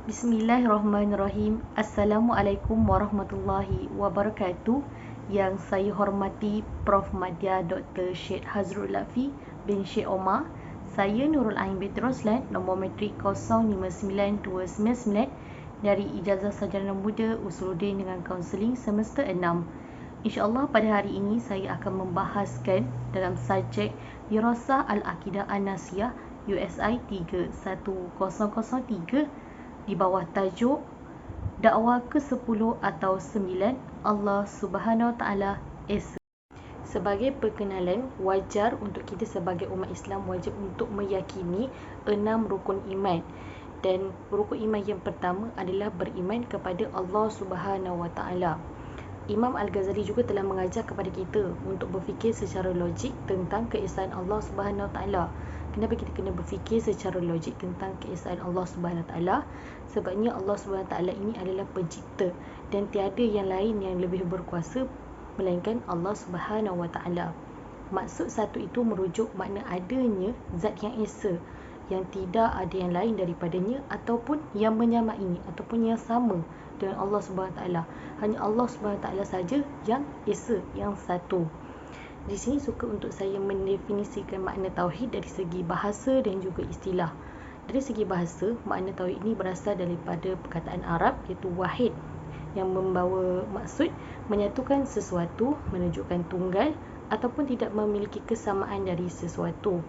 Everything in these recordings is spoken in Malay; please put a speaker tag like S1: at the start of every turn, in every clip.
S1: Bismillahirrahmanirrahim. Assalamualaikum warahmatullahi wabarakatuh. Yang saya hormati Prof. Madya Dr. Syed Hazrul Lutfi bin Syed Omar. Saya Nurul Ain binti Roslan, nombor matrik 059299 dari Ijazah Sarjana Muda Usuluddin dengan Kaunseling semester 6. InsyaAllah pada hari ini saya akan membahaskan dalam subjek Dirasah Al-Aqidah An-Nasiyah USI 31003 di bawah tajuk dakwah ke-10 atau 9 Allah Subhanahu Wa Taala Esa. Sebagai perkenalan, wajar untuk kita sebagai umat Islam wajib untuk meyakini 6 rukun iman. Dan rukun iman yang pertama adalah beriman kepada Allah Subhanahu Wa Taala. Imam Al-Ghazali juga telah mengajar kepada kita untuk berfikir secara logik tentang keesaan Allah Subhanahu Wa Taala. Kenapa kita kena berfikir secara logik tentang keesaan Allah Subhanahu Wa Taala? Sebabnya Allah Subhanahu Wa Taala ini adalah pencipta dan tiada yang lain yang lebih berkuasa melainkan Allah Subhanahu Wa Taala. Maksud satu itu merujuk makna adanya zat yang esa, yang tidak ada yang lain daripadanya ataupun yang menyamainya ataupun yang sama dengan Allah Subhanahu Wa Taala. Hanya Allah Subhanahu Wa Taala saja yang esa, yang satu. Di sini suka untuk saya mendefinisikan makna tauhid dari segi bahasa dan juga istilah. Dari segi bahasa, makna tauhid ini berasal daripada perkataan Arab iaitu wahid yang membawa maksud menyatukan sesuatu, menunjukkan tunggal ataupun tidak memiliki kesamaan dari sesuatu.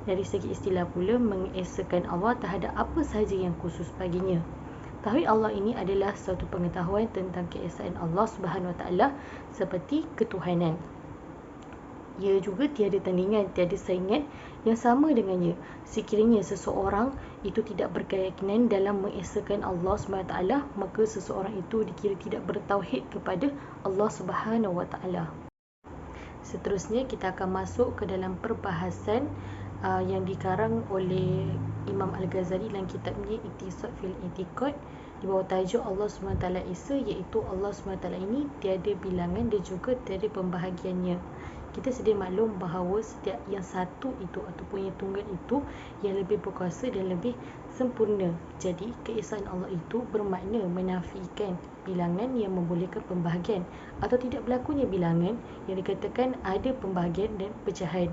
S1: Dari segi istilah pula, mengesakan Allah terhadap apa sahaja yang khusus baginya. Tauhid Allah ini adalah suatu pengetahuan tentang keesaan Allah Subhanahu Wa Taala seperti ketuhanan. Ia juga tiada tandingan, tiada saingan yang sama dengannya. Sekiranya seseorang itu tidak berkeyakinan dalam mengesakan Allah SWT, maka seseorang itu dikira tidak bertauhid kepada Allah SWT. Seterusnya kita akan masuk ke dalam perbahasan yang dikarang oleh Imam Al-Ghazali dalam kitabnya Iqtisad fil I'tiqad di bawah tajuk Allah SWT Esa, iaitu Allah SWT ini tiada bilangan dan juga tiada pembahagiannya. Kita sedia maklum bahawa setiap yang satu itu ataupun yang tunggal itu yang lebih berkuasa dan lebih sempurna. Jadi keesaan Allah itu bermakna menafikan bilangan yang membolehkan pembahagian atau tidak berlakunya bilangan yang dikatakan ada pembahagian dan pecahan.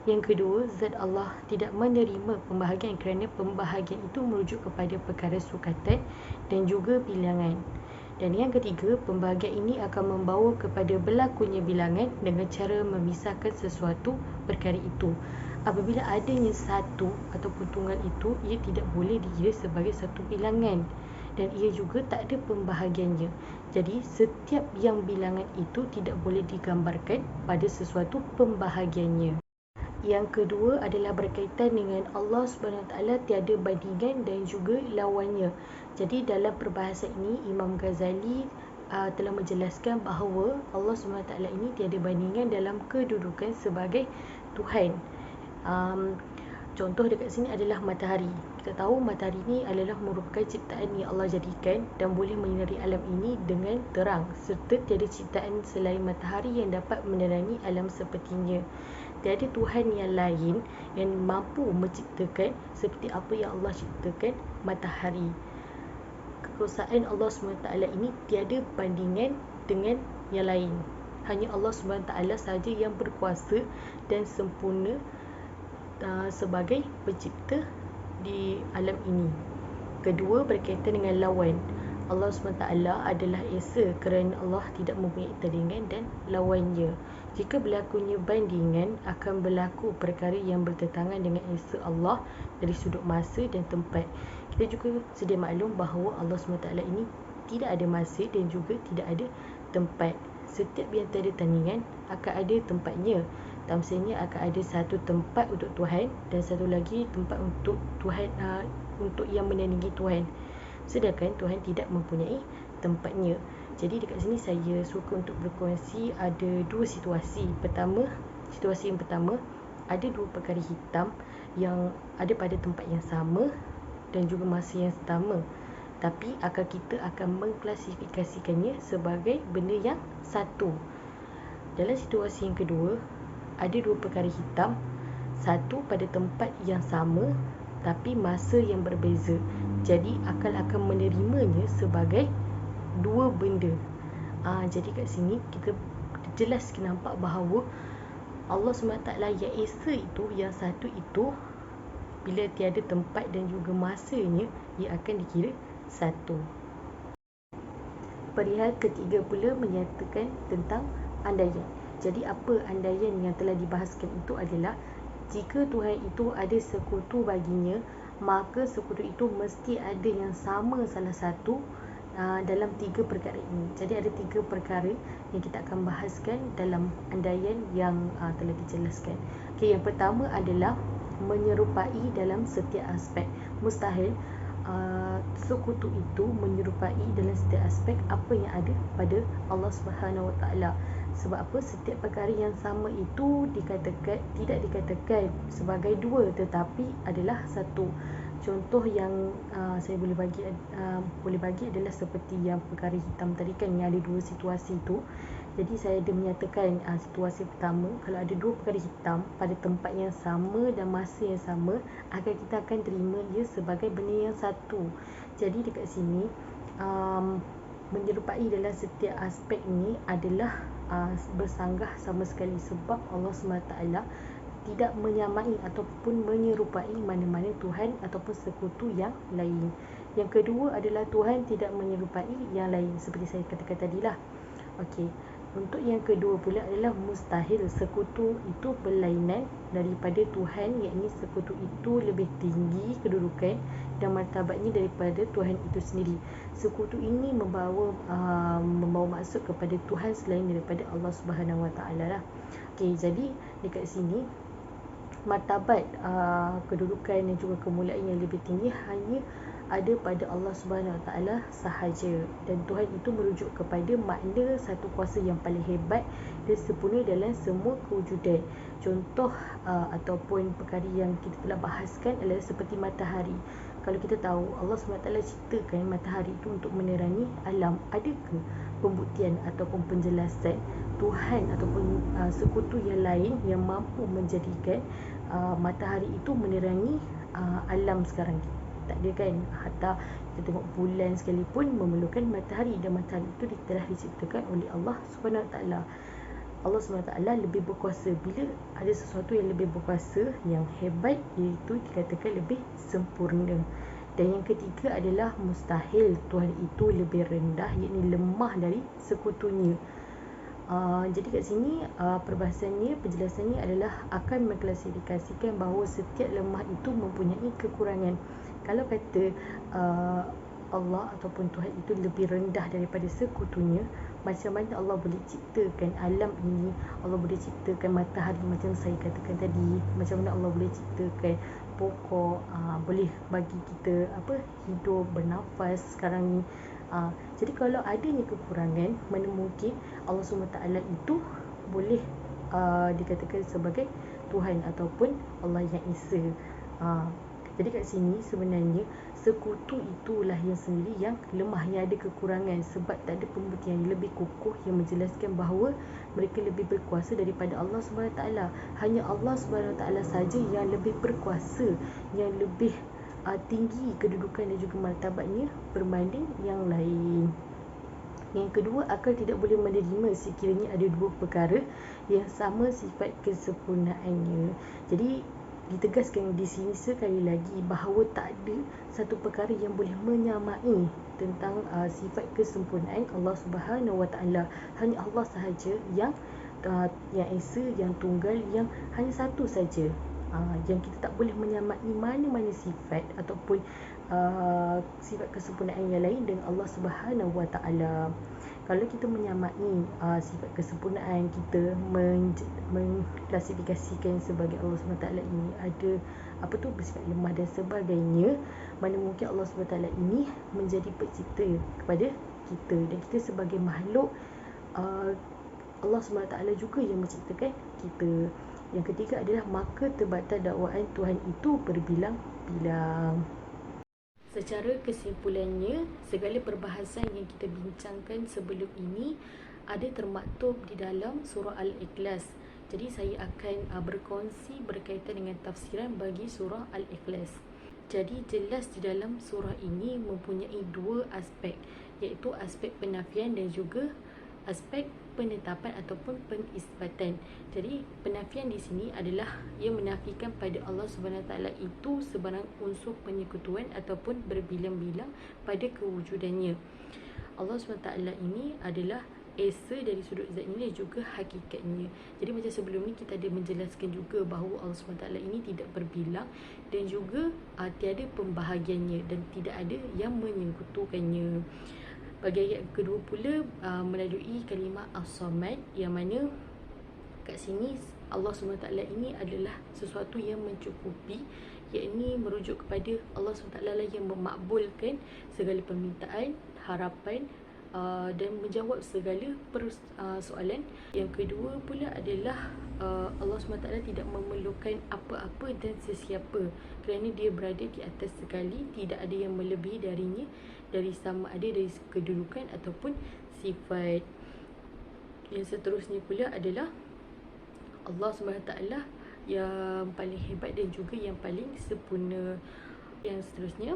S1: Yang kedua, zat Allah tidak menerima pembahagian kerana pembahagian itu merujuk kepada perkara sukatan dan juga bilangan. Dan yang ketiga, pembahagian ini akan membawa kepada berlakunya bilangan dengan cara memisahkan sesuatu perkara itu. Apabila adanya satu ataupun tunggal itu, ia tidak boleh dikira sebagai satu bilangan dan ia juga tak ada pembahagiannya. Jadi setiap yang bilangan itu tidak boleh digambarkan pada sesuatu pembahagiannya. Yang kedua adalah berkaitan dengan Allah Subhanahu Wa Taala tiada bandingan dan juga lawannya. Jadi dalam perbahasan ini Imam Ghazali telah menjelaskan bahawa Allah Subhanahu Wa Taala ini tiada bandingan dalam kedudukan sebagai Tuhan. Contoh dekat sini adalah matahari. Kita tahu matahari ini adalah merupakan ciptaan yang Allah jadikan dan boleh menyinari alam ini dengan terang, serta tiada ciptaan selain matahari yang dapat menerangi alam sepertinya. Tiada Tuhan yang lain yang mampu menciptakan seperti apa yang Allah ciptakan matahari. Kekuasaan Allah SWT ini tiada bandingan dengan yang lain. Hanya Allah SWT sahaja yang berkuasa dan sempurna sebagai pencipta di alam ini. Kedua, berkaitan dengan lawan. Allah SWT adalah esa kerana Allah tidak mempunyai tandingan dan lawannya. Jika berlakunya bandingan, akan berlaku perkara yang bertentangan dengan esa Allah dari sudut masa dan tempat. Kita juga sedia maklum bahawa Allah SWT ini tidak ada masa dan juga tidak ada tempat. Setiap yang tiada tandingan akan ada tempatnya. Maksudnya akan ada satu tempat untuk Tuhan dan satu lagi tempat untuk Tuhan, untuk yang menandingi Tuhan. Sedangkan Tuhan tidak mempunyai tempatnya. Jadi dekat sini saya suka untuk berkongsi ada dua situasi. Situasi yang pertama, ada dua perkara hitam yang ada pada tempat yang sama dan juga masa yang sama, tapi akal kita akan mengklasifikasikannya sebagai benda yang satu. Dalam situasi yang kedua, ada dua perkara hitam, satu pada tempat yang sama tapi masa yang berbeza. Jadi akal akan menerimanya sebagai dua benda. Jadi kat sini kita jelas nampak bahawa Allah SWT yang Esa itu, yang satu itu, bila tiada tempat dan juga masanya, ia akan dikira satu. Perihal ketiga pula menyatakan tentang andaian. Jadi apa andaian yang telah dibahaskan itu adalah jika Tuhan itu ada sekutu baginya, maka sekutu itu mesti ada yang sama salah satu dalam tiga perkara ini. Jadi ada tiga perkara yang kita akan bahaskan dalam andaian yang telah dijelaskan. Okey, yang pertama adalah menyerupai dalam setiap aspek. Mustahil sekutu itu menyerupai dalam setiap aspek apa yang ada pada Allah Subhanahu Wa Taala. Sebab apa? Setiap perkara yang sama itu tidak dikatakan sebagai dua, tetapi adalah satu. Contoh yang saya boleh bagi adalah seperti yang perkara hitam tadi kan, yang ada dua situasi itu. Jadi saya ada menyatakan situasi pertama, kalau ada dua perkara hitam pada tempat yang sama dan masa yang sama, kita akan terima ia sebagai benda yang satu. Jadi dekat sini menyerupai dalam setiap aspek ini adalah bersanggah sama sekali, sebab Allah SWT tidak menyamai ataupun menyerupai mana-mana Tuhan ataupun sekutu yang lain. Yang kedua adalah Tuhan tidak menyerupai yang lain, seperti saya katakan tadilah. Okey, untuk yang kedua pula adalah mustahil sekutu itu berlainan daripada Tuhan, iaitu sekutu itu lebih tinggi kedudukan dan martabatnya daripada Tuhan itu sendiri. Sekutu ini membawa maksud kepada Tuhan selain daripada Allah Subhanahu Wa Taala lah. Okey, jadi dekat sini martabat kedudukan dan juga kemuliaan yang lebih tinggi hanya ada pada Allah Subhanahu Wa Taala sahaja, dan Tuhan itu merujuk kepada makna satu kuasa yang paling hebat dan sempurna dalam semua kewujudan. Contoh ataupun perkara yang kita telah bahaskan adalah seperti matahari. Kalau kita tahu Allah SWT ciptakan matahari itu untuk menerangi alam, adakah pembuktian ataupun penjelasan Tuhan ataupun sekutu yang lain yang mampu menjadikan matahari itu menerangi alam sekarang? Tak ada kan? Hatta kita tengok bulan sekalipun memerlukan matahari, dan matahari itu telah diciptakan oleh Allah Subhanahu Wa Taala. Allah SWT lebih berkuasa. Bila ada sesuatu yang lebih berkuasa, yang hebat, iaitu dikatakan lebih sempurna. Dan yang ketiga adalah mustahil Tuhan itu lebih rendah, iaitu lemah dari sekutunya. Jadi kat sini perbahasannya, penjelasannya adalah akan mengklasifikasikan bahawa setiap lemah itu mempunyai kekurangan. Kalau kata Allah ataupun Tuhan itu lebih rendah daripada sekutunya, macam mana Allah boleh ciptakan alam ini? Allah boleh ciptakan matahari macam saya katakan tadi. Macam mana Allah boleh ciptakan pokok, boleh bagi kita hidup, bernafas sekarang ni. Jadi kalau adanya kekurangan, mana mungkin Allah SWT itu boleh dikatakan sebagai Tuhan ataupun Allah yang Esa. Jadi kat sini sebenarnya sekutu itulah yang sendiri yang lemah, yang ada kekurangan, sebab tak ada pembuktian yang lebih kukuh yang menjelaskan bahawa mereka lebih berkuasa daripada Allah SWT. Hanya Allah SWT saja yang lebih berkuasa, yang lebih tinggi kedudukan dan juga martabatnya berbanding yang lain. Yang kedua, akal tidak boleh menerima sekiranya ada dua perkara yang sama sifat kesempurnaannya. Jadi ditegaskan di sini sekali lagi bahawa tak ada satu perkara yang boleh menyamai tentang sifat kesempurnaan Allah Subhanahu Wa Taala. Hanya Allah sahaja yang Esa, yang tunggal, yang hanya satu saja. Yang kita tak boleh menyamai mana-mana sifat ataupun sifat kesempurnaan yang lain dengan Allah Subhanahu Wa Taala. Kalau kita menyamai sifat kesempurnaan, kita mengklasifikasikan sebagai Allah SWT ini ada bersifat lemah dan sebagainya, mana mungkin Allah SWT ini menjadi pencipta kepada kita, dan kita sebagai makhluk, Allah SWT juga yang menciptakan kita. Yang ketiga adalah maka terbatal dakwaan Tuhan itu berbilang-bilang. Secara kesimpulannya, segala perbahasan yang kita bincangkan sebelum ini ada termaktub di dalam surah Al-Ikhlas. Jadi saya akan berkongsi berkaitan dengan tafsiran bagi surah Al-Ikhlas. Jadi jelas di dalam surah ini mempunyai dua aspek, iaitu aspek penafian dan juga aspek penetapan ataupun pengisbatan. Jadi penafian di sini adalah ia menafikan pada Allah Subhanahu Taala itu sebarang unsur penyekutuan ataupun berbilang-bilang pada kewujudannya. Allah Subhanahu Taala ini adalah esa dari sudut zat ini dan juga hakikatnya. Jadi macam sebelum ni kita ada menjelaskan juga bahawa Allah SWT ini tidak berbilang dan juga tiada pembahagiannya dan tidak ada yang menyekutukannya. Bagi ayat kedua pula melalui kalimah As-Samad, yang mana kat sini Allah SWT ini adalah sesuatu yang mencukupi, yakni merujuk kepada Allah SWT yang memakbulkan segala permintaan, harapan dan menjawab segala soalan. Yang kedua pula adalah Allah SWT tidak memerlukan apa-apa dan sesiapa, kerana dia berada di atas sekali, tidak ada yang melebihi darinya dari sama ada dari kedudukan ataupun sifat. Yang seterusnya pula adalah Allah SWT yang paling hebat dan juga yang paling sempurna. Yang seterusnya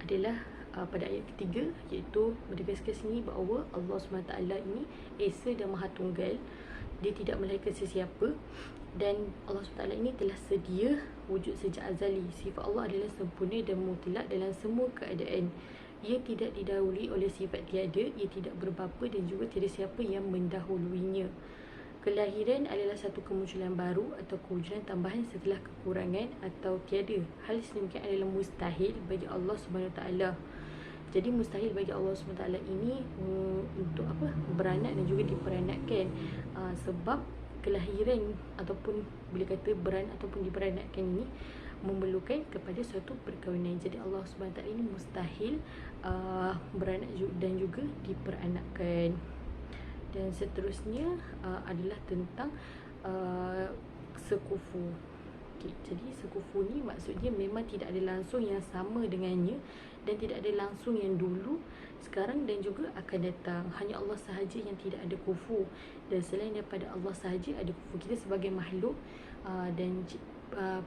S1: adalah pada ayat ketiga, iaitu menegaskan sini bahawa Allah SWT ini esa dan maha tunggal. Dia tidak melahirkan sesiapa dan Allah SWT ini telah sedia wujud sejak azali. Sifat Allah adalah sempurna dan mutlak dalam semua keadaan. Ia tidak didahului oleh sifat tiada, ia tidak berbapa dan juga tiada siapa yang mendahuluinya. Kelahiran adalah satu kemunculan baru atau kewujudan tambahan setelah kekurangan atau tiada. Hal sedemikian adalah mustahil bagi Allah Subhanahu Taala. Jadi mustahil bagi Allah SWT ini untuk beranak dan juga diperanakkan, sebab kelahiran ataupun bila kata beranak ataupun diperanakkan ini memerlukan kepada suatu perkahwinan. Jadi Allah SWT ini mustahil beranak dan juga diperanakkan. Dan seterusnya adalah tentang sekufu. Jadi sekufu ni maksudnya memang tidak ada langsung yang sama dengannya dan tidak ada langsung yang dulu, sekarang dan juga akan datang. Hanya Allah sahaja yang tidak ada kufu, dan selain daripada Allah sahaja ada kufu. Kita sebagai makhluk dan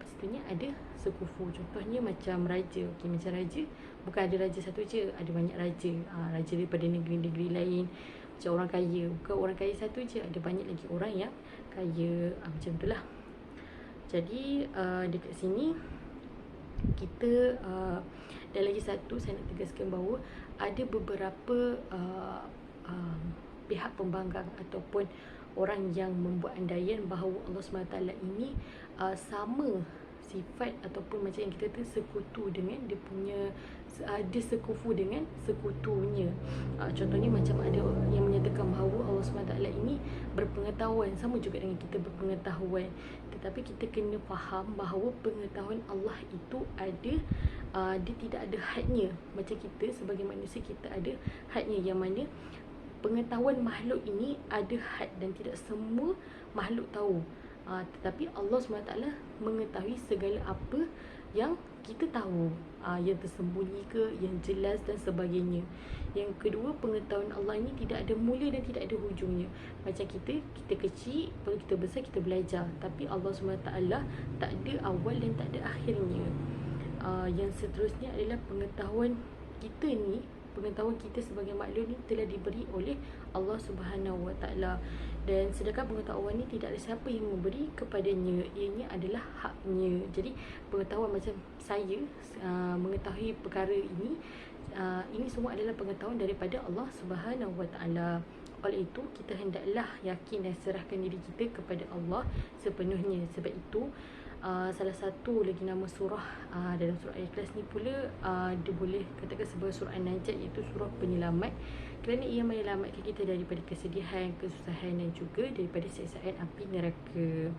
S1: pastinya ada sekufu. Contohnya macam raja. Macam raja, bukan ada raja satu je, ada banyak raja. Raja daripada negeri-negeri lain. Macam orang kaya, bukan orang kaya satu je, ada banyak lagi orang yang kaya. Macam itulah. Jadi dekat sini kita dan lagi satu saya nak tegaskan bahawa ada beberapa pihak pembangkang ataupun orang yang membuat andaian bahawa Allah SWT ini sama sifat ataupun macam yang kita sekutu dengan dia punya, dia sekufu dengan sekutunya. Contohnya macam ada yang menyatakan bahawa Allah SWT ini berpengetahuan, sama juga dengan kita berpengetahuan. Tetapi kita kena faham bahawa pengetahuan Allah itu ada, dia tidak ada hadnya. Macam kita sebagai manusia, kita ada hadnya, yang mana pengetahuan makhluk ini ada had dan tidak semua makhluk tahu. Tetapi Allah SWT mengetahui segala apa yang kita tahu, yang tersembunyi ke, yang jelas dan sebagainya. Yang kedua, pengetahuan Allah ini tidak ada mula dan tidak ada hujungnya. Macam kita kecil, kalau kita besar kita belajar, tapi Allah SWT tak ada awal dan tak ada akhirnya. Yang seterusnya adalah pengetahuan kita ni, pengetahuan kita sebagai makhluk ni telah diberi oleh Allah Subhanahu Wa Taala, dan sedangkan pengetahuan ni tidak ada siapa yang memberi kepadanya, ianya adalah haknya. Jadi pengetahuan macam saya mengetahui perkara ini semua adalah pengetahuan daripada Allah Subhanahu Wa Taala. Oleh itu kita hendaklah yakin dan serahkan diri kita kepada Allah sepenuhnya. Sebab itu salah satu lagi nama surah dalam surah Al-Ikhlas ni pula dia boleh katakan sebagai surah An-Najat, iaitu surah penyelamat, kerana ia menyelamatkan kita daripada kesedihan, kesusahan dan juga daripada siksaan api neraka.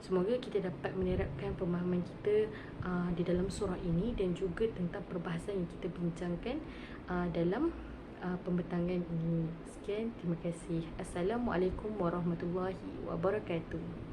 S1: Semoga kita dapat menerapkan pemahaman kita di dalam surah ini dan juga tentang perbahasan yang kita bincangkan dalam pembentangan ini. Sekian, terima kasih. Assalamualaikum warahmatullahi wabarakatuh.